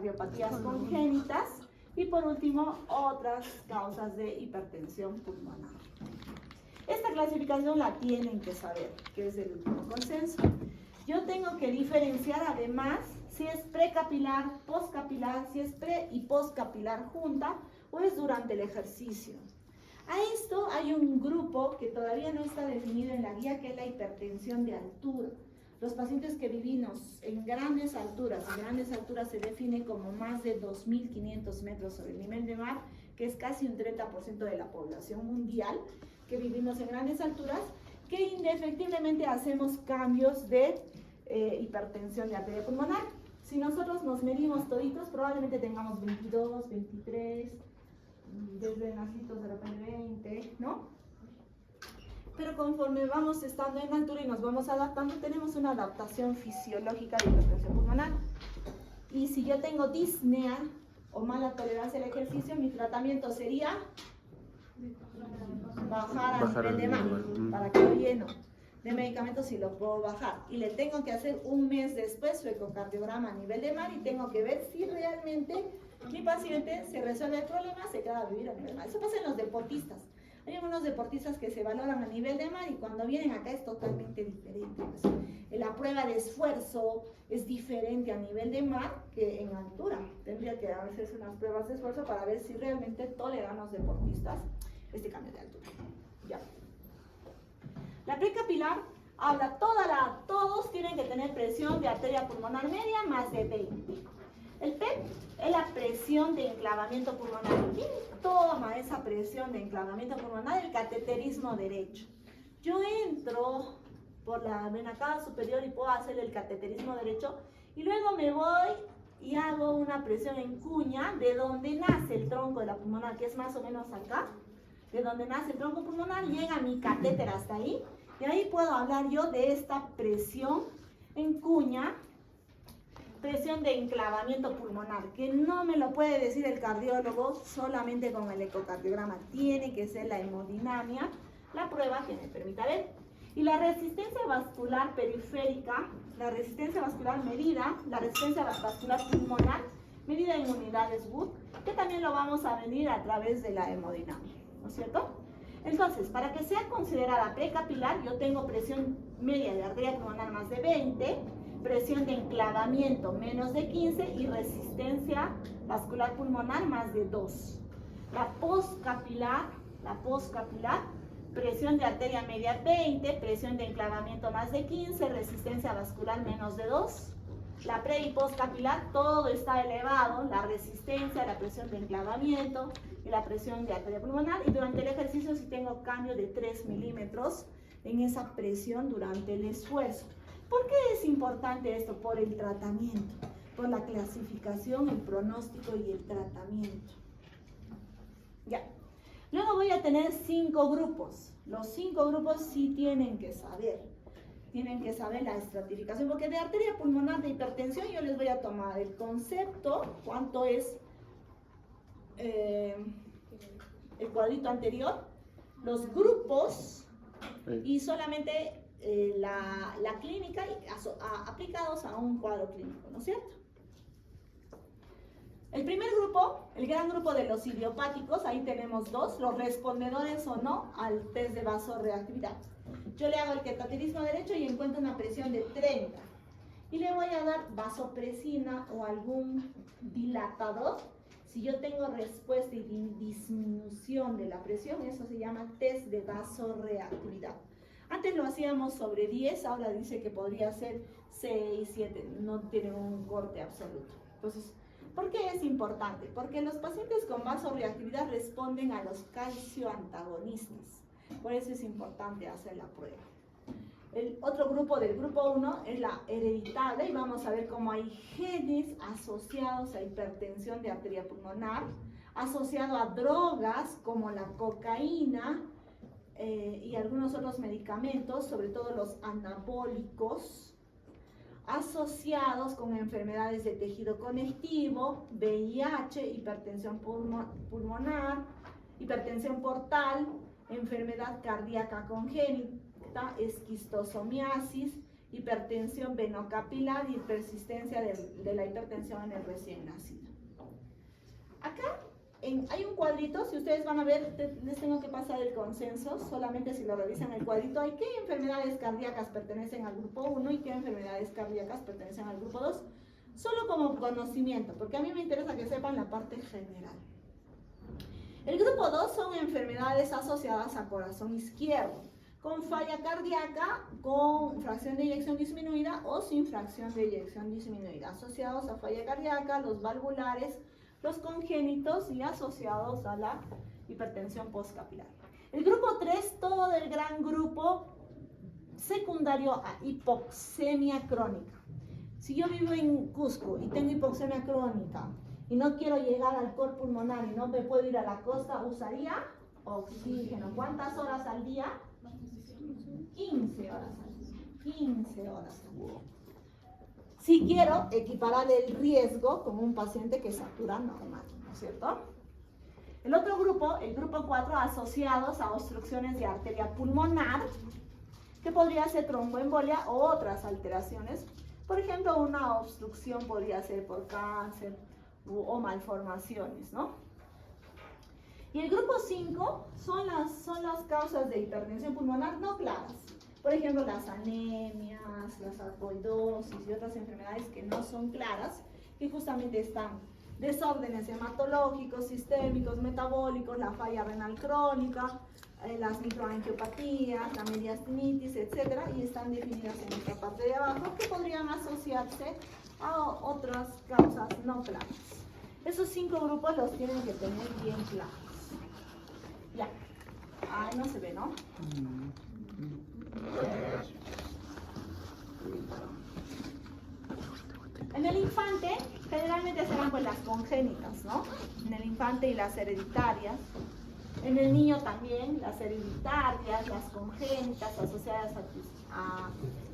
cardiopatías congénitas y por último otras causas de hipertensión pulmonar. Esta clasificación la tienen que saber, que es el último consenso. Yo tengo que diferenciar además si es precapilar, postcapilar, si es pre y postcapilar junta o es durante el ejercicio. A esto hay un grupo que todavía no está definido en la guía, que es la hipertensión de altura. Los pacientes que vivimos en grandes alturas se define como más de 2.500 metros sobre el nivel de mar, que es casi un 30% de la población mundial, que vivimos en grandes alturas, que indefectiblemente hacemos cambios de hipertensión de arteria pulmonar. Si nosotros nos medimos toditos, probablemente tengamos 22, 23, desde nacidos de repente 20, ¿no? Pero conforme vamos estando en altura y nos vamos adaptando, tenemos una adaptación fisiológica de hipertensión pulmonar. Y si yo tengo disnea o mala tolerancia al ejercicio, mi tratamiento sería bajar a nivel de mar, para que lo lleno de medicamentos y lo puedo bajar. Y le tengo que hacer un mes después su ecocardiograma a nivel de mar y tengo que ver si realmente mi paciente se resuelve el problema, se queda a vivir a nivel de mar. Eso pasa en los deportistas. Hay algunos deportistas que se valoran a nivel de mar y cuando vienen acá es totalmente diferente. Pues, la prueba de esfuerzo es diferente a nivel de mar que en altura. Tendría que hacerse unas pruebas de esfuerzo para ver si realmente toleran los deportistas este cambio de altura. Ya. La precapilar habla todos tienen que tener presión de arteria pulmonar media más de 20. El PEP es la presión de enclavamiento pulmonar. ¿Quién toma esa presión de enclavamiento pulmonar? El cateterismo derecho. Yo entro por la vena cava superior y puedo hacer el cateterismo derecho y luego me voy y hago una presión en cuña de donde nace el tronco de la pulmonar, que es más o menos acá. De donde nace el tronco pulmonar, llega mi catéter hasta ahí y ahí puedo hablar yo de esta presión en cuña, presión de enclavamiento pulmonar, que no me lo puede decir el cardiólogo solamente con el ecocardiograma, tiene que ser la hemodinamia, la prueba que me permita ver. Y la resistencia vascular periférica, la resistencia vascular medida, la resistencia vascular pulmonar, medida en unidades Wood, que también lo vamos a medir a través de la hemodinamia, ¿no es cierto? Entonces, para que sea considerada precapilar, yo tengo presión media de arteria pulmonar más de 20, presión de enclavamiento menos de 15 y resistencia vascular pulmonar más de 2. La postcapilar, presión de arteria media 20, presión de enclavamiento más de 15, resistencia vascular menos de 2. La pre y postcapilar, todo está elevado, la resistencia, la presión de enclavamiento y la presión de arteria pulmonar. Y durante el ejercicio sí tengo cambio de 3 milímetros en esa presión durante el esfuerzo. ¿Por qué es importante esto? Por el tratamiento, por la clasificación, el pronóstico y el tratamiento. Ya. Luego voy a tener 5 grupos. Los 5 grupos sí tienen que saber la estratificación, porque de arteria pulmonar de hipertensión yo les voy a tomar el concepto, cuánto es el cuadrito anterior, los grupos y solamente la clínica aplicados a un cuadro clínico, ¿no es cierto? El primer grupo, el gran grupo de los idiopáticos, ahí tenemos 2, los respondedores o no al test de vasorreactividad. Yo le hago el cateterismo derecho y encuentro una presión de 30 y le voy a dar vasopresina o algún dilatador. Si yo tengo respuesta y disminución de la presión, eso se llama test de vasorreactividad. Antes lo hacíamos sobre 10, ahora dice que podría ser 6, 7, no tiene un corte absoluto. Entonces, ¿por qué es importante? Porque los pacientes con vasorreactividad responden a los calcioantagonistas. Por eso es importante hacer la prueba. El otro grupo del grupo 1 es la hereditaria y vamos a ver cómo hay genes asociados a hipertensión de arteria pulmonar, asociado a drogas como la cocaína y algunos otros medicamentos, sobre todo los anabólicos, asociados con enfermedades de tejido conectivo, VIH, hipertensión pulmonar, hipertensión portal, enfermedad cardíaca congénita, esquistosomiasis, hipertensión venocapilar y persistencia de la hipertensión en el recién nacido. Acá hay un cuadrito, si ustedes van a ver, les tengo que pasar el consenso, solamente si lo revisan el cuadrito, hay qué enfermedades cardíacas pertenecen al grupo 1 y qué enfermedades cardíacas pertenecen al grupo 2, solo como conocimiento, porque a mí me interesa que sepan la parte general. El grupo 2 son enfermedades asociadas a corazón izquierdo, con falla cardíaca, con fracción de eyección disminuida o sin fracción de eyección disminuida, asociados a falla cardíaca, los valvulares, los congénitos y asociados a la hipertensión postcapilar. El grupo 3, todo el gran grupo secundario a hipoxemia crónica. Si yo vivo en Cusco y tengo hipoxemia crónica y no quiero llegar al cor pulmonar y no me puedo ir a la costa, usaría oxígeno. ¿Cuántas horas al día? 15 horas al día. 15 horas al día. Si quiero equiparar el riesgo con un paciente que satura normal, ¿no es cierto? El otro grupo, el grupo 4, asociados a obstrucciones de arteria pulmonar, que podría ser tromboembolia o otras alteraciones. Por ejemplo, una obstrucción podría ser por cáncer o malformaciones, ¿no? Y el grupo 5 son las causas de hipertensión pulmonar no claras. Por ejemplo, las anemias, la sarcoidosis y otras enfermedades que no son claras, que justamente están desórdenes hematológicos, sistémicos, metabólicos, la falla renal crónica, las microangiopatías, la mediastinitis, etc. Y están definidas en esta parte de abajo, que podrían asociarse a otras causas no claras. Esos 5 grupos los tienen que tener bien claros. Ya. Ahí no se ve, ¿no? En el infante, generalmente serán pues las congénitas, ¿no? En el infante y las hereditarias. En el niño también, las hereditarias, las congénitas asociadas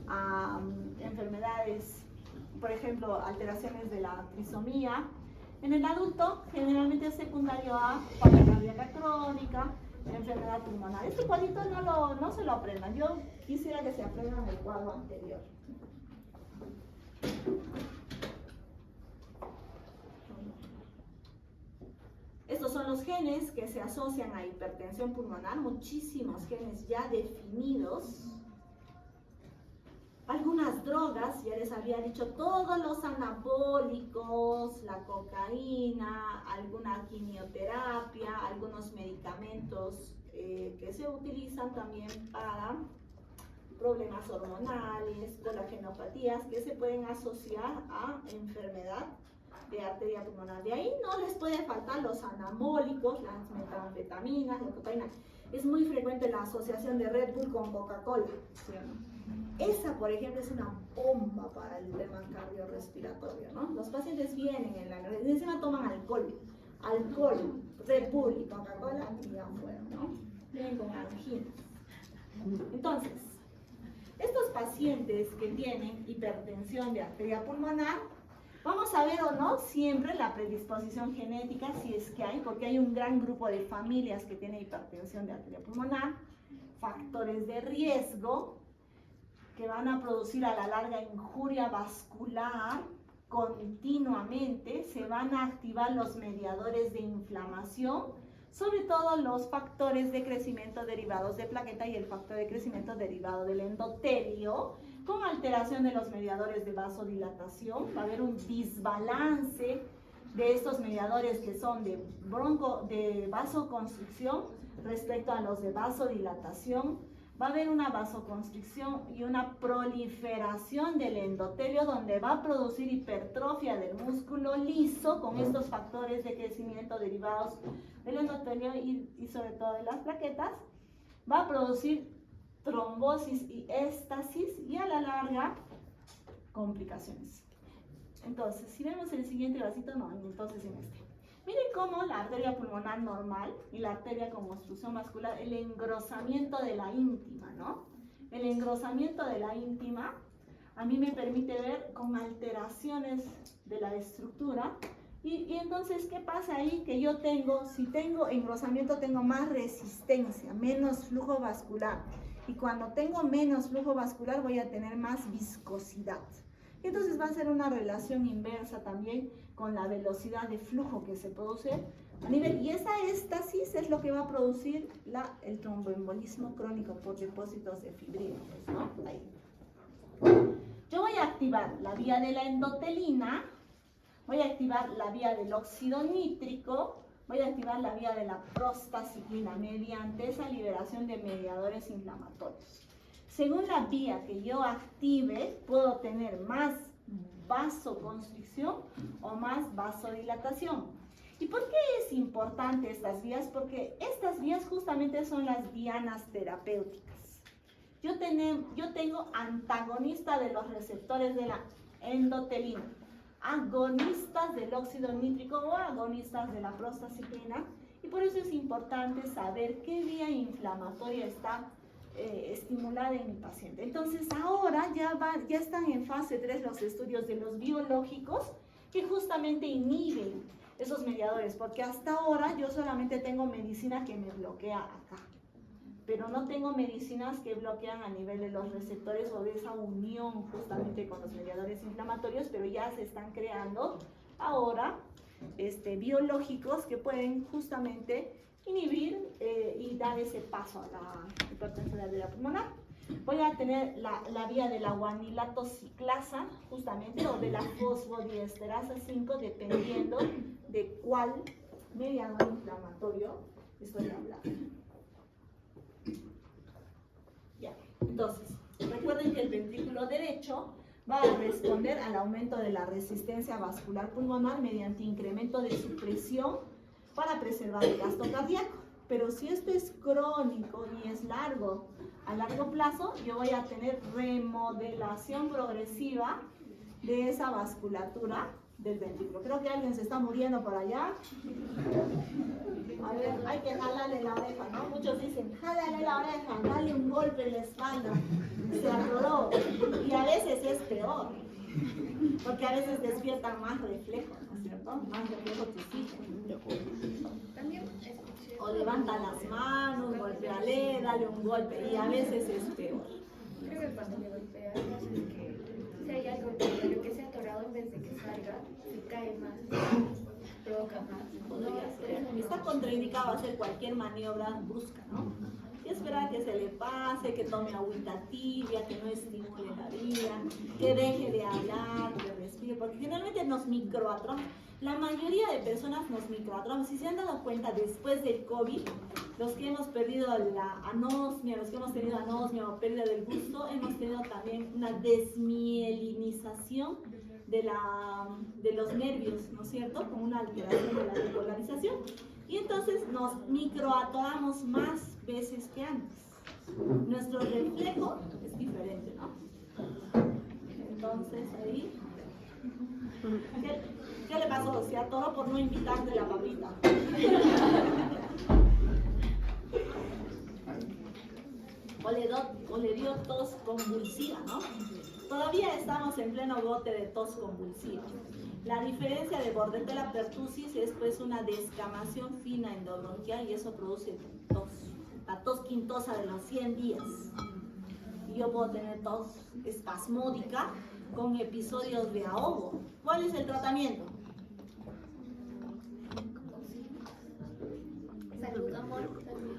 a enfermedades, por ejemplo, alteraciones de la trisomía. En el adulto, generalmente es secundario a falla cardíaca crónica, enfermedad pulmonar. Este cuadrito no se lo aprendan. Yo quisiera que se aprendan el cuadro anterior. Estos son los genes que se asocian a hipertensión pulmonar, muchísimos genes ya definidos. Algunas drogas, ya les había dicho, todos los anabólicos, la cocaína, alguna quimioterapia, algunos medicamentos que se utilizan también para problemas hormonales, colagenopatías que se pueden asociar a enfermedad de arteria pulmonar. De ahí no les puede faltar los anabólicos, las metanfetaminas, la cocaína. Es muy frecuente la asociación de Red Bull con Coca-Cola, ¿sí o no? Esa, por ejemplo, es una bomba para el tema cardiorrespiratorio, ¿no? Los pacientes vienen y encima toman alcohol, Red Bull y Coca-Cola y ya fueron, ¿no? Vienen con anginas. Entonces, estos pacientes que tienen hipertensión de arteria pulmonar, vamos a ver o no siempre la predisposición genética, si es que hay, porque hay un gran grupo de familias que tienen hipertensión de arteria pulmonar, factores de riesgo que van a producir a la larga injuria vascular continuamente, se van a activar los mediadores de inflamación, sobre todo los factores de crecimiento derivados de plaqueta y el factor de crecimiento derivado del endotelio, con alteración de los mediadores de vasodilatación. Va a haber un desbalance de estos mediadores que son de vasoconstricción respecto a los de vasodilatación. Va a haber una vasoconstricción y una proliferación del endotelio, donde va a producir hipertrofia del músculo liso con estos factores de crecimiento derivados del endotelio y sobre todo de las plaquetas. Va a producir trombosis y éstasis y a la larga complicaciones. Entonces, si vemos el siguiente vasito, no, entonces en este. Miren cómo la arteria pulmonar normal y la arteria con obstrucción vascular, el engrosamiento de la íntima, ¿no? El engrosamiento de la íntima a mí me permite ver con alteraciones de la estructura. Y entonces, ¿qué pasa ahí? Que yo tengo, si tengo engrosamiento, tengo más resistencia, menos flujo vascular. Y cuando tengo menos flujo vascular voy a tener más viscosidad. Y entonces va a ser una relación inversa también con la velocidad de flujo que se produce a nivel. Y esa éstasis es lo que va a producir el tromboembolismo crónico por depósitos de fibrinos, ¿no? Ahí. Yo voy a activar la vía de la endotelina, voy a activar la vía del óxido nítrico, voy a activar la vía de la prostaciclina mediante esa liberación de mediadores inflamatorios. Según la vía que yo active, puedo tener más vasoconstricción o más vasodilatación. ¿Y por qué es importante estas vías? Porque estas vías justamente son las dianas terapéuticas. Yo tengo antagonista de los receptores de la endotelina, agonistas del óxido nítrico o agonistas de la prostaciclina, y por eso es importante saber qué vía inflamatoria está estimulada en mi paciente. Entonces ahora ya están en fase 3 los estudios de los biológicos que justamente inhiben esos mediadores, porque hasta ahora yo solamente tengo medicina que me bloquea acá, pero no tengo medicinas que bloquean a nivel de los receptores o de esa unión justamente con los mediadores inflamatorios, pero ya se están creando ahora biológicos que pueden justamente inhibir y dar ese paso a la hipertensión arterial pulmonar. Voy a tener la vía de la guanilato ciclasa, justamente, o de la fosfodiesterasa 5, dependiendo de cuál mediador inflamatorio estoy hablando. Ya, entonces, recuerden que el ventrículo derecho va a responder al aumento de la resistencia vascular pulmonar mediante incremento de su presión para preservar el gasto cardíaco. Pero si esto es crónico y es a largo plazo, yo voy a tener remodelación progresiva de esa vasculatura del ventrículo. Creo que alguien se está muriendo por allá. A ver, hay que jalarle la oreja, ¿no? Muchos dicen, jálale la oreja, dale un golpe en la espalda, se atoró. Y a veces es peor, porque a veces despiertan más reflejos, ¿no es cierto? Más reflejos que sí. También O levanta las manos, golpéale, dale un golpe, y a veces es peor. creo que cuando le golpeas haces que si hay algo en lo que se ha atorado, en vez de que salga, se cae más, provoca más. Podría ser. Está contraindicado hacer cualquier maniobra brusca, ¿no? Y esperar que se le pase, que tome agüita tibia, que no estimule la vía, que deje de hablar, que respire, porque generalmente nos microatrofia. La mayoría de personas nos microatrofian. Si se han dado cuenta, después del COVID, los que hemos perdido la anosmia, los que hemos tenido anosmia o pérdida del gusto, hemos tenido también una desmielinización de los nervios, ¿no es cierto? Con una alteración de la depolarización. Y entonces nos microatoramos más veces que antes. Nuestro reflejo es diferente, ¿no? Entonces ahí... ¿Qué le pasó? Se atoró por no invitarte la papita. O le dio tos convulsiva, ¿no? Todavía estamos en pleno bote de tos convulsiva. La diferencia de bordetella pertussis es pues una descamación fina endobronquial y eso produce tos. La tos quintosa de los 100 días. Y yo puedo tener tos espasmódica con episodios de ahogo. ¿Cuál es el tratamiento? Salud, amor.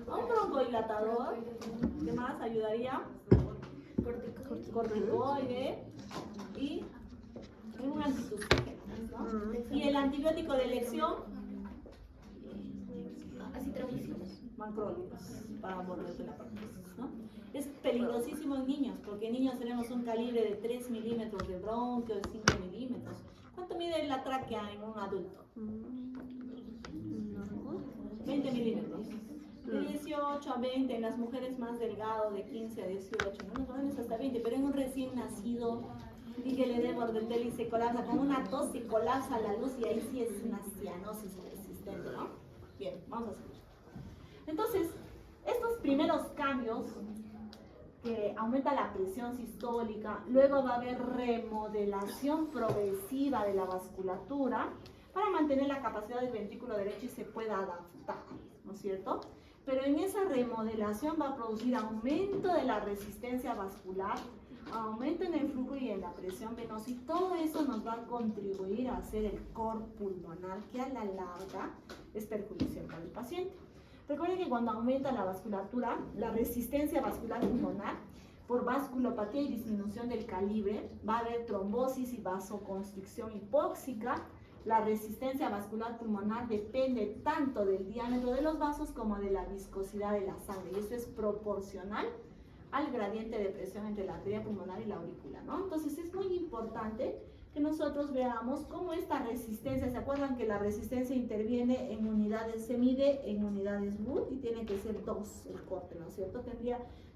Un broncodilatador. ¿Qué más ayudaría? Corticoide y un antitusígeno, ¿no? Y el antibiótico de elección, Acitromicina. macrólidos para bordetella pertussis, ¿no? Es peligrosísimo en niños, porque en niños tenemos un calibre de 3 milímetros de bronquio, de 5 milímetros. ¿Cuánto mide la tráquea en un adulto? 20 milímetros. De 18 a 20, en las mujeres más delgado, de 15 a 18, en los jóvenes hasta 20, pero en un recién nacido, y que le dé bordetella y se colapsa, con una tos se colapsa la luz y ahí sí es una cianosis resistente, ¿no? Bien, vamos a seguir. Entonces, estos primeros cambios, que aumenta la presión sistólica, luego va a haber remodelación progresiva de la vasculatura para mantener la capacidad del ventrículo derecho y se pueda adaptar, ¿no es cierto? pero en esa remodelación va a producir aumento de la resistencia vascular, aumento en el flujo y en la presión venosa, y todo eso nos va a contribuir a hacer el cor pulmonar, que a la larga es perjudicial para el paciente. Recuerden que cuando aumenta la vasculatura, la resistencia vascular pulmonar, por vasculopatía y disminución del calibre, va a haber trombosis y vasoconstricción hipóxica. La resistencia vascular pulmonar depende tanto del diámetro de los vasos como de la viscosidad de la sangre, y eso es proporcional al gradiente de presión entre la arteria pulmonar y la aurícula, ¿no? Entonces es muy importante que nosotros veamos cómo esta resistencia, ¿se acuerdan que la resistencia interviene en unidades, se mide en unidades Wood y tiene que ser 2 el corte, ¿no es cierto?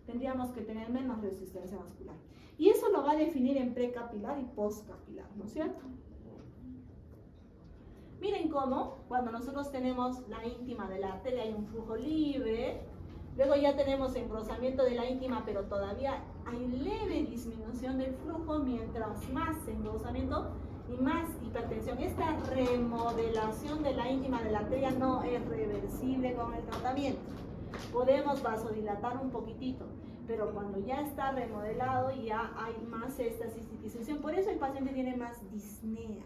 Tendríamos que tener menos resistencia vascular. Y eso lo va a definir en precapilar y postcapilar, ¿no es cierto? Miren cómo, cuando nosotros tenemos la íntima de la arteria hay un flujo libre, luego ya tenemos engrosamiento de la íntima, pero todavía hay leve disminución del flujo, mientras más engrosamiento y más hipertensión. Esta remodelación de la íntima de la arteria no es reversible con el tratamiento. Podemos vasodilatar un poquitito, pero cuando ya está remodelado ya hay más esta cistitización. Por eso el paciente tiene más disnea,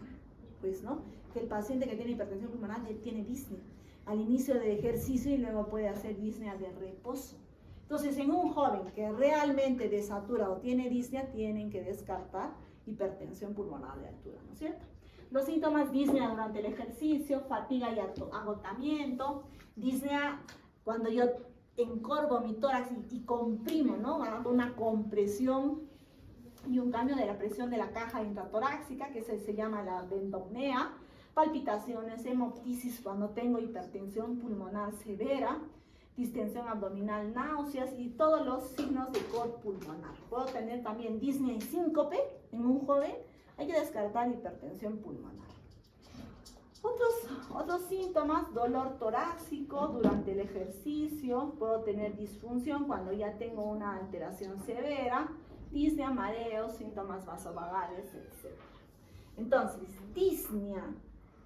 pues, ¿no? Que el paciente que tiene hipertensión pulmonar tiene disnea al inicio del ejercicio y luego puede hacer disnea de reposo. Entonces, en un joven que realmente desatura o tiene disnea, tienen que descartar hipertensión pulmonar de altura, ¿no es cierto? Los síntomas: disnea durante el ejercicio, fatiga y agotamiento, disnea cuando yo encorvo mi tórax y comprimo, ¿no? Hago una compresión y un cambio de la presión de la caja intratorácica, que se llama la bendopnea, palpitaciones, hemoptisis cuando tengo hipertensión pulmonar severa, distensión abdominal, náuseas y todos los signos de cor pulmonar. Puedo tener también disnea y síncope en un joven, hay que descartar hipertensión pulmonar. Otros síntomas: dolor torácico durante el ejercicio, puedo tener disfunción cuando ya tengo una alteración severa, disnea, mareos, síntomas vasovagales, etc. Entonces, disnea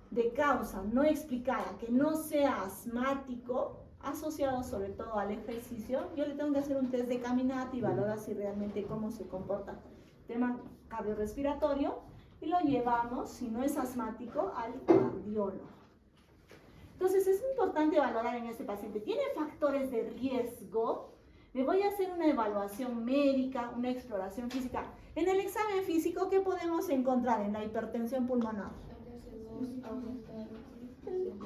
de causa no explicada, que no sea asmático, asociado sobre todo al ejercicio, yo le tengo que hacer un test de caminata y valorar si realmente cómo se comporta tema cardiorrespiratorio, y lo llevamos, si no es asmático, al cardiólogo. Entonces es importante valorar en este paciente: ¿tiene factores de riesgo? Me voy a hacer una evaluación médica, una exploración física. En el examen físico, ¿qué podemos encontrar en la hipertensión pulmonar?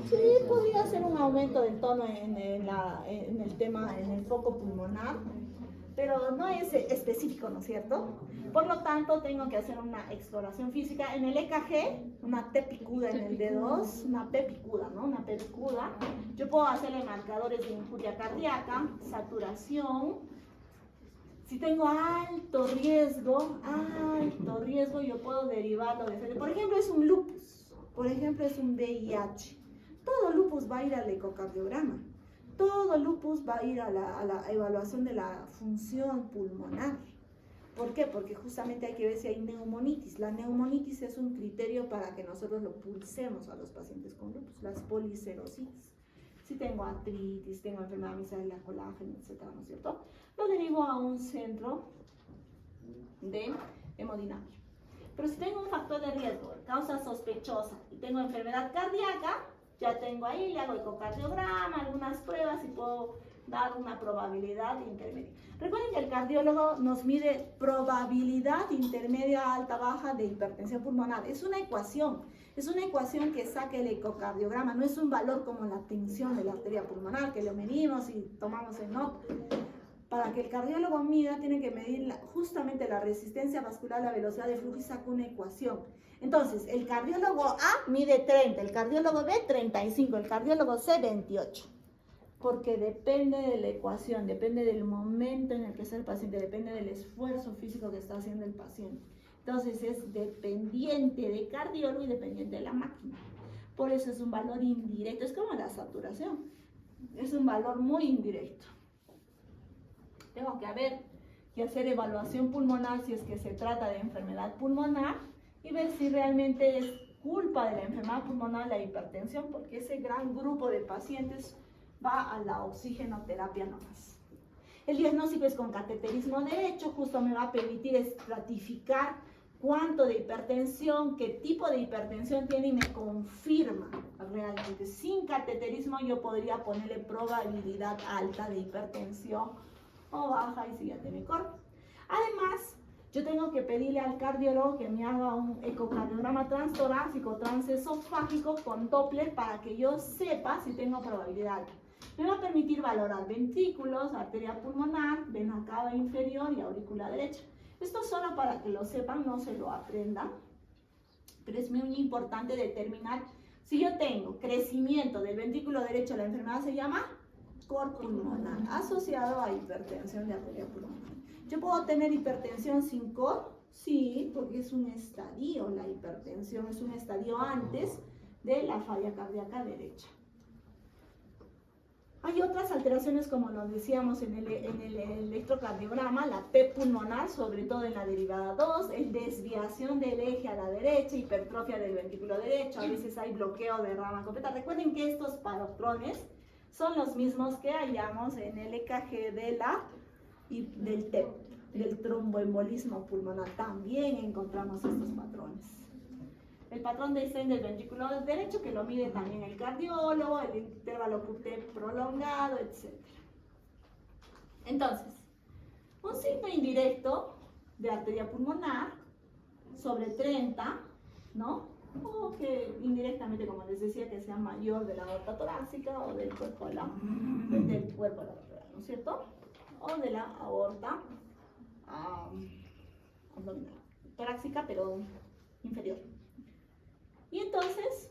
Sí, podría ser un aumento del tono en el foco pulmonar, pero no es específico, ¿no es cierto? Por lo tanto, tengo que hacer una exploración física. En el EKG, una T picuda en el D2, una P picuda, ¿no? Una P picuda. Yo puedo hacerle marcadores de injuria cardíaca, saturación. Si tengo alto riesgo, yo puedo derivarlo de... Por ejemplo, es un lupus, por ejemplo, es un VIH. Todo lupus va a ir al ecocardiograma. Todo lupus va a ir a la evaluación de la función pulmonar. ¿Por qué? Porque justamente hay que ver si hay neumonitis. La neumonitis es un criterio para que nosotros lo pulsemos a los pacientes con lupus, las policerositis. Si tengo artritis, tengo enfermedad micelar, colágeno, etcétera, ¿no es cierto? Lo derivo a un centro de hemodinamia. Pero si tengo un factor de riesgo, causa sospechosa, y tengo enfermedad cardíaca, ya tengo ahí, le hago ecocardiograma, algunas pruebas y puedo dar una probabilidad intermedia. Recuerden que el cardiólogo nos mide probabilidad intermedia, alta, baja de hipertensión pulmonar. Es una ecuación que saca el ecocardiograma, no es un valor como la tensión de la arteria pulmonar, que lo medimos y tomamos el nota. Para que el cardiólogo mida, tiene que medir justamente la resistencia vascular, la velocidad de flujo, y saca una ecuación. Entonces, el cardiólogo A mide 30, el cardiólogo B 35, el cardiólogo C 28. Porque depende de la ecuación, depende del momento en el que está el paciente, depende del esfuerzo físico que está haciendo el paciente. Entonces, es dependiente de cardiólogo y dependiente de la máquina. Por eso es un valor indirecto, es como la saturación. Es un valor muy indirecto. Tengo que hacer evaluación pulmonar si es que se trata de enfermedad pulmonar y ver si realmente es culpa de la enfermedad pulmonar la hipertensión, porque ese gran grupo de pacientes va a la oxigenoterapia nomás. El diagnóstico es con cateterismo derecho, justo me va a permitir estratificar cuánto de hipertensión, qué tipo de hipertensión tiene y me confirma realmente. Sin cateterismo yo podría ponerle probabilidad alta de hipertensión o baja y siguiente mejor. Además, yo tengo que pedirle al cardiólogo que me haga un ecocardiograma transtorácico, transesofágico con Doppler para que yo sepa si tengo probabilidad alta. Me va a permitir valorar ventrículos, arteria pulmonar, vena cava inferior y aurícula derecha. Esto solo para que lo sepan, no se lo aprendan, pero es muy importante determinar si yo tengo crecimiento del ventrículo derecho, la enfermedad se llama cor pulmonar, asociado a hipertensión de arteria pulmonar. ¿Yo puedo tener hipertensión sin cor? Sí, porque es un estadio, la hipertensión es un estadio antes de la falla cardíaca derecha. Hay otras alteraciones, como lo decíamos en el electrocardiograma, la P pulmonar, sobre todo en la derivada 2, es desviación del eje a la derecha, hipertrofia del ventrículo derecho, a veces hay bloqueo de rama completa. Recuerden que estos patrones son los mismos que hallamos en el EKG del TEP, del tromboembolismo pulmonar. También encontramos estos patrones. El patrón de Stein del ventrículo derecho, que lo mide también el cardiólogo, el intervalo QT prolongado, etc. Entonces, un signo indirecto de arteria pulmonar sobre 30, ¿no? O que indirectamente, como les decía, que sea mayor de la aorta torácica o del cuerpo lateral, ¿no es cierto? O de la aorta abdominal, torácica, pero inferior. Y entonces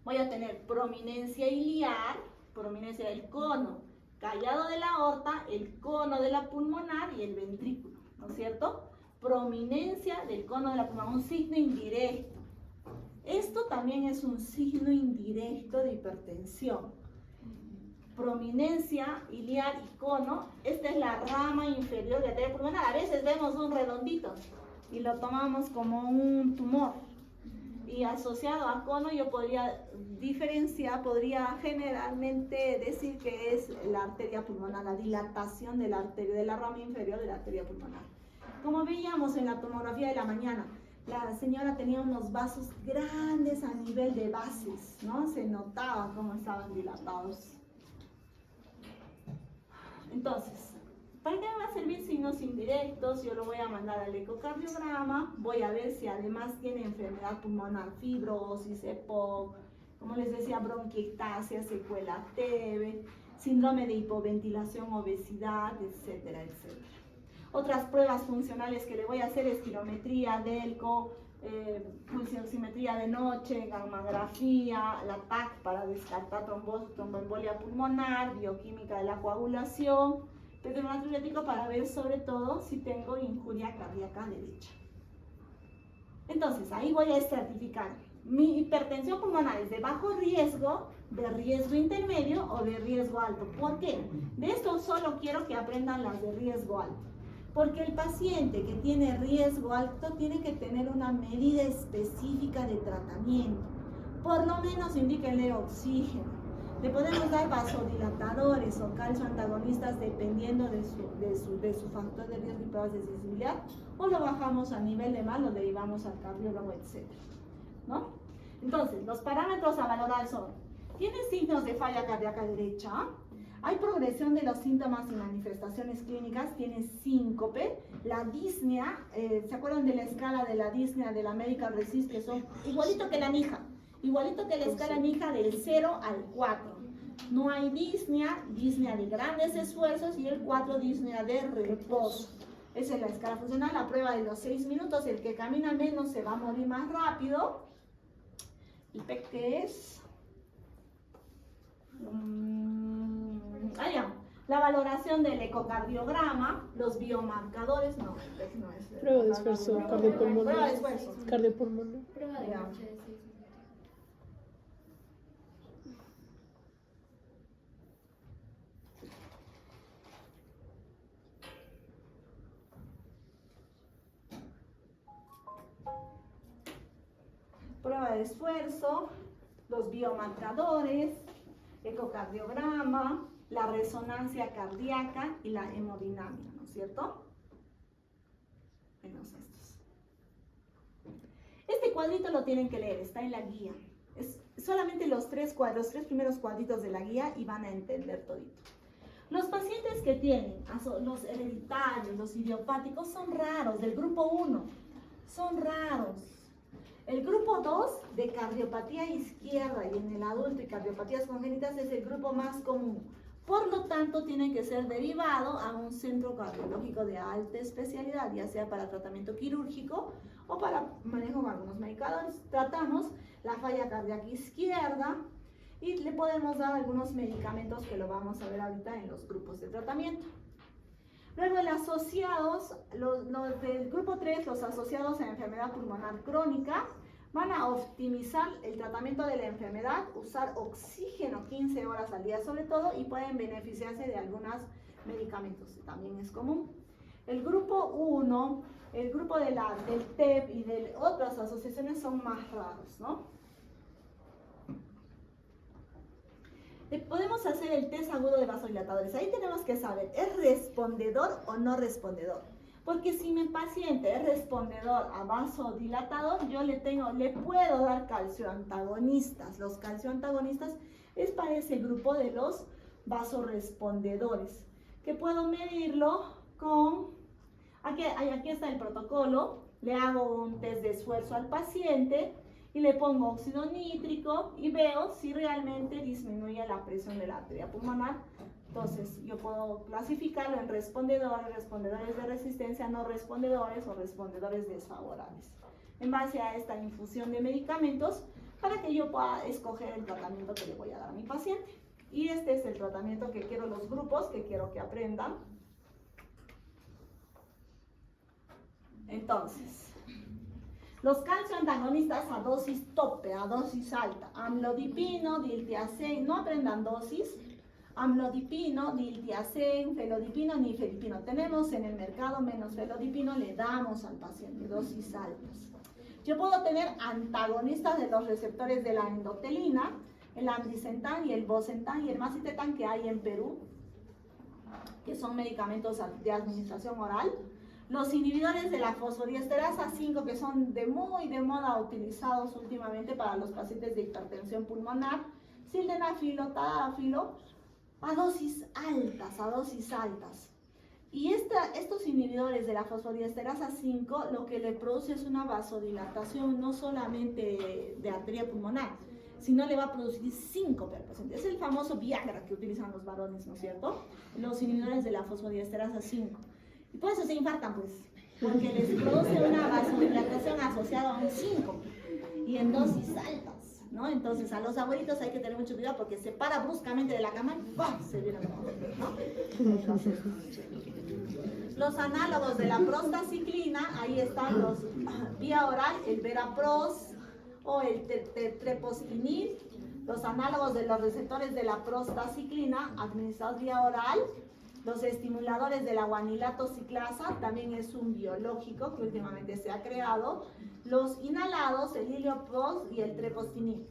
voy a tener prominencia iliar, prominencia del cono callado de la aorta, el cono de la pulmonar y el ventrículo, ¿no es cierto? Prominencia del cono de la pulmonar, un signo indirecto. Esto también es un signo indirecto de hipertensión. Prominencia iliar y cono, esta es la rama inferior de la arteria pulmonar. A veces vemos un redondito y lo tomamos como un tumor, y asociado a cono yo podría diferenciar, podría generalmente decir que es la arteria pulmonar, la dilatación de la arteria, de la rama inferior de la arteria pulmonar. Como veíamos en la tomografía de la mañana, la señora tenía unos vasos grandes a nivel de bases, ¿no? Se notaba cómo estaban dilatados. Entonces, ¿para qué me va a servir signos indirectos? Yo lo voy a mandar al ecocardiograma, voy a ver si además tiene enfermedad pulmonar, fibrosis, EPOC, como les decía, bronquiectasia, secuela TB, síndrome de hipoventilación, obesidad, etcétera, etcétera. Otras pruebas funcionales que le voy a hacer es spirometría, DELCO, pulsioximetría de noche, gammagrafía, la TAC para descartar tromboembolia pulmonar, bioquímica de la coagulación, petronatriurético para ver sobre todo si tengo injuria cardíaca derecha. Entonces, ahí voy a estratificar. Mi hipertensión pulmonar es de bajo riesgo, de riesgo intermedio o de riesgo alto. ¿Por qué? De esto solo quiero que aprendan las de riesgo alto. Porque el paciente que tiene riesgo alto tiene que tener una medida específica de tratamiento. Por lo menos indíquenle oxígeno. Le podemos dar vasodilatadores o calcio antagonistas dependiendo de su factor de riesgo y pruebas de sensibilidad, o lo bajamos a nivel de mal, lo derivamos al cardiólogo, etc. ¿No? Entonces, los parámetros a valorar son: ¿tiene signos de falla cardíaca derecha? ¿Hay progresión de los síntomas y manifestaciones clínicas? ¿Tiene síncope? La disnea, ¿se acuerdan de la escala de la disnea de la American Resist? Que son igualito que la NIJA. Igualito que la escala NIJA del 0 al 4. No hay disnea, disnea de grandes esfuerzos, y el 4 disnea de reposo. Esa es la escala funcional, la prueba de los 6 minutos. El que camina menos se va a morir más rápido. El PEC que es... la valoración del ecocardiograma, los biomarcadores, no, el PEC no es. Prueba de esfuerzo cardiopulmonar. Prueba de esfuerzo. Cardiopulmonar. Prueba de noche de 6 minutos. Prueba de esfuerzo, los biomarcadores, ecocardiograma, la resonancia cardíaca y la hemodinámica, ¿no es cierto? Menos estos. Este cuadrito lo tienen que leer, está en la guía. Es solamente los tres primeros cuadritos de la guía y van a entender todito. Los pacientes que tienen, los hereditarios, los idiopáticos, son raros, del grupo 1, son raros. El grupo 2 de cardiopatía izquierda y en el adulto y cardiopatías congénitas es el grupo más común. Por lo tanto, tiene que ser derivado a un centro cardiológico de alta especialidad, ya sea para tratamiento quirúrgico o para manejo de algunos medicamentos. Tratamos la falla cardíaca izquierda y le podemos dar algunos medicamentos que lo vamos a ver ahorita en los grupos de tratamiento. Luego, los asociados, los del grupo 3, los asociados a enfermedad pulmonar crónica, van a optimizar el tratamiento de la enfermedad, usar oxígeno 15 horas al día sobre todo y pueden beneficiarse de algunos medicamentos, también es común. El grupo 1, el grupo del TEP y de otras asociaciones son más raros, ¿no? Podemos hacer el test agudo de vasodilatadores. Ahí tenemos que saber, ¿es respondedor o no respondedor? Porque si mi paciente es respondedor a vasodilatador, yo le puedo dar calcioantagonistas. Los calcioantagonistas es para ese grupo de los vasorespondedores, que puedo medirlo con, aquí está el protocolo, le hago un test de esfuerzo al paciente y le pongo óxido nítrico y veo si realmente disminuye la presión de la arteria pulmonar. Entonces, yo puedo clasificarlo en respondedores, respondedores de resistencia, no respondedores o respondedores desfavorables. En base a esta infusión de medicamentos, para que yo pueda escoger el tratamiento que le voy a dar a mi paciente. Y este es el tratamiento que quiero, los grupos que quiero que aprendan. Entonces, los calcioantagonistas a dosis tope, a dosis alta, amlodipino, diltiazem, no aprendan dosis, amlodipino, diltiazem, felodipino, nifedipino. Tenemos en el mercado menos felodipino, le damos al paciente dosis altas. Yo puedo tener antagonistas de los receptores de la endotelina, el ambrisentan y el bosentan y el macitetan que hay en Perú, que son medicamentos de administración oral. Los inhibidores de la fosfodiesterasa 5, que son muy de moda utilizados últimamente para los pacientes de hipertensión pulmonar, sildenafilo, tadalafilo, a dosis altas. Y estos inhibidores de la fosfodiesterasa 5 lo que le produce es una vasodilatación no solamente de arteria pulmonar, sino le va a producir síncope al paciente. Es el famoso Viagra que utilizan los varones, ¿no es cierto? Los inhibidores de la fosfodiesterasa 5. Y por eso se infartan, pues, porque les produce una vasodilatación asociada a un síncope y en dosis altas, ¿no? Entonces, a los abuelitos hay que tener mucho cuidado porque se para bruscamente de la cama y ¡pum! Se viene a morir, ¿no? Entonces, los análogos de la prostaciclina, ahí están los vía oral, el Verapros o el trepostinil, los análogos de los receptores de la prostaciclina administrados vía oral. Los estimuladores de la guanilato ciclasa, también es un biológico que últimamente se ha creado. Los inhalados, el iliopros y el trepostinil.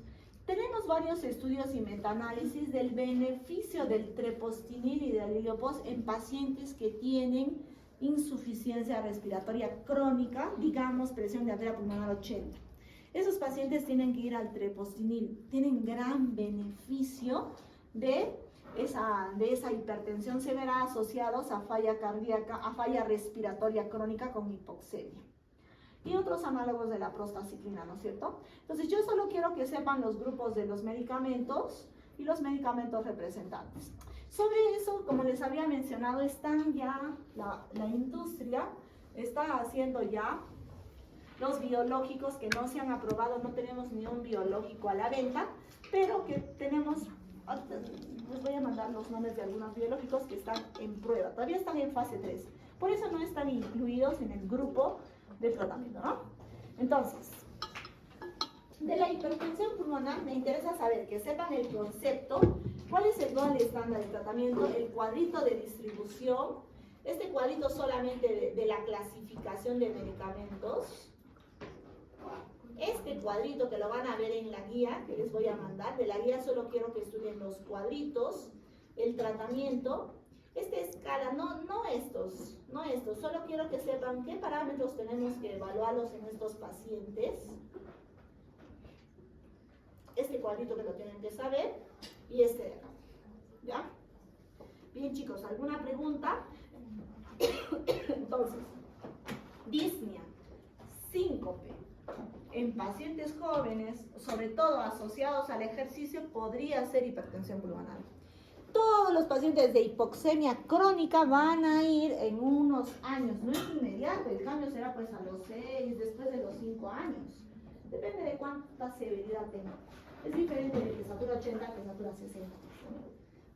Tenemos varios estudios y metaanálisis del beneficio del trepostinil y del iliopros en pacientes que tienen insuficiencia respiratoria crónica, digamos presión de arteria pulmonar 80. Esos pacientes tienen que ir al trepostinil, tienen gran beneficio de esa hipertensión severa asociados a falla cardíaca, a falla respiratoria crónica con hipoxemia. Y otros análogos de la prostaciclina, ¿no es cierto? Entonces yo solo quiero que sepan los grupos de los medicamentos y los medicamentos representantes. Sobre eso, como les había mencionado, están ya, la industria está haciendo ya los biológicos que no se han aprobado, no tenemos ni un biológico a la venta, pero que tenemos, les voy a mandar los nombres de algunos biológicos que están en prueba, todavía están en fase 3, por eso no están incluidos en el grupo de tratamiento, ¿no? Entonces, de la hipertensión pulmonar me interesa saber que sepan el concepto, cuál es el gold estándar de tratamiento, el cuadrito de distribución, este cuadrito solamente de la clasificación de medicamentos, este cuadrito que lo van a ver en la guía que les voy a mandar. De la guía solo quiero que estudien los cuadritos, el tratamiento. Esta escala, no estos, solo quiero que sepan qué parámetros tenemos que evaluarlos en estos pacientes. Este cuadrito que lo tienen que saber y este de acá, ¿ya? Bien chicos, ¿alguna pregunta? Entonces, disnea, síncope, en pacientes jóvenes, sobre todo asociados al ejercicio, podría ser hipertensión pulmonar. Todos los pacientes de hipoxemia crónica van a ir en unos años, no es inmediato, el cambio será pues a los 6, después de los 5 años. Depende de cuánta severidad tenga. Es diferente de que satura 80 que satura 60.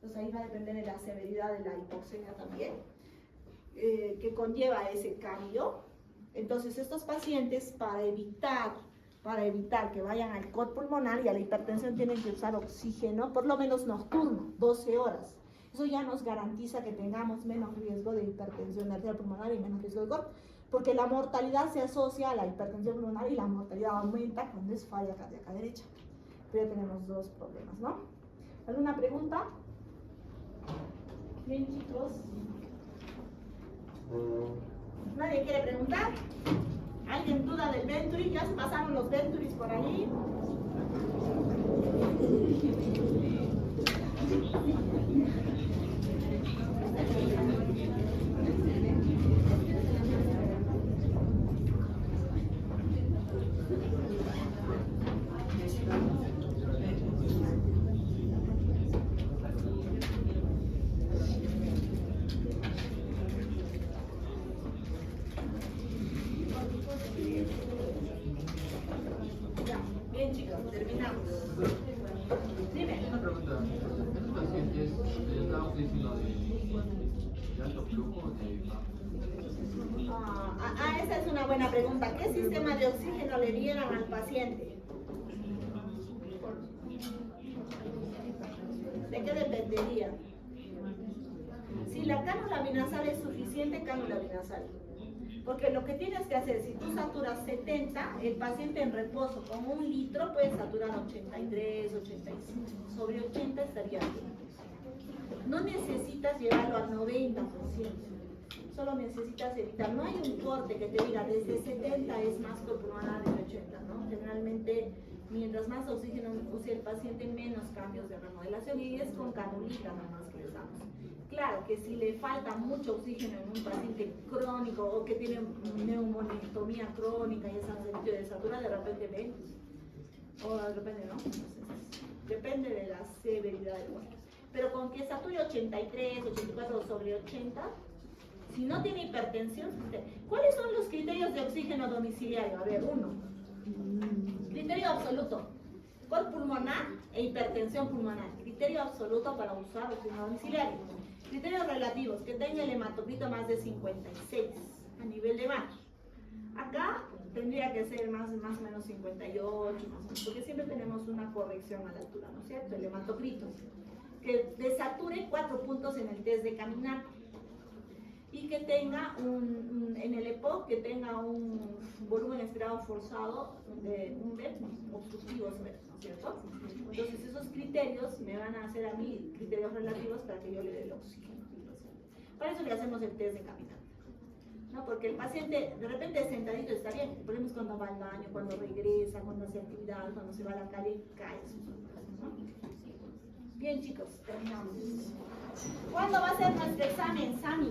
Entonces ahí va a depender de la severidad de la hipoxemia también, que conlleva ese cambio. Entonces estos pacientes, para evitar que vayan al cor pulmonar y a la hipertensión, tienen que usar oxígeno, por lo menos nocturno, 12 horas. Eso ya nos garantiza que tengamos menos riesgo de hipertensión arterial pulmonar y menos riesgo de cor, porque la mortalidad se asocia a la hipertensión pulmonar y la mortalidad aumenta cuando es falla cardíaca derecha. Pero ya tenemos dos problemas, ¿no? ¿Alguna pregunta? Bien, chicos. ¿Nadie quiere preguntar? ¿Alguien duda del Venturi? ¿Ya se pasaron los Venturis por ahí? Ya, bien chicos, terminamos. Dime. Una pregunta. ¿Estos pacientes les da oxígeno de alto flujo o de bajo? Esa es una buena pregunta. ¿Qué sistema de oxígeno le dieran al paciente? ¿De qué dependería? Si la cánula binasal es suficiente, cánula binasal. Porque lo que tienes que hacer, si tú saturas 70, el paciente en reposo con 1 litro puede saturar 83, 85. Sobre 80 estaría bien. No necesitas llevarlo al 90%. Solo necesitas evitar. No hay un corte que te diga desde 70 es más pulmonar de 80, ¿no? Generalmente, mientras más oxígeno use el paciente, menos cambios de remodelación. Y es con canulita nada más que les damos. Claro que si le falta mucho oxígeno en un paciente crónico o que tiene neumonectomía crónica y es servicio de saturar, de repente menos. O de repente no. Entonces, depende de la severidad del cuadro. Pero con que sature 83, 84 sobre 80, si no tiene hipertensión, ¿cuáles son los criterios de oxígeno domiciliario? A ver, 1. Criterio absoluto. Cor pulmonar e hipertensión pulmonar. Criterio absoluto para usar oxígeno domiciliario. Criterios relativos, que tenga el hematocrito más de 56 a nivel de mar. Acá tendría que ser más o menos 58, más o menos, porque siempre tenemos una corrección a la altura, ¿no es cierto? El hematocrito. Que desature 4 puntos en el test de caminar. Y que tenga en el EPOC, que tenga un volumen expirado forzado de un BEP obstructivo, ¿no es cierto? Entonces esos criterios me van a hacer a mí criterios relativos para que yo le dé el oxígeno. Para eso le hacemos el test de caminar, ¿no? Porque el paciente de repente sentadito está bien, el problema es cuando va al baño, cuando regresa, cuando hace actividad, cuando se va a la calle, cae sus cosas, ¿no? Bien chicos, terminamos. ¿Cuándo va a ser nuestro examen, Sami?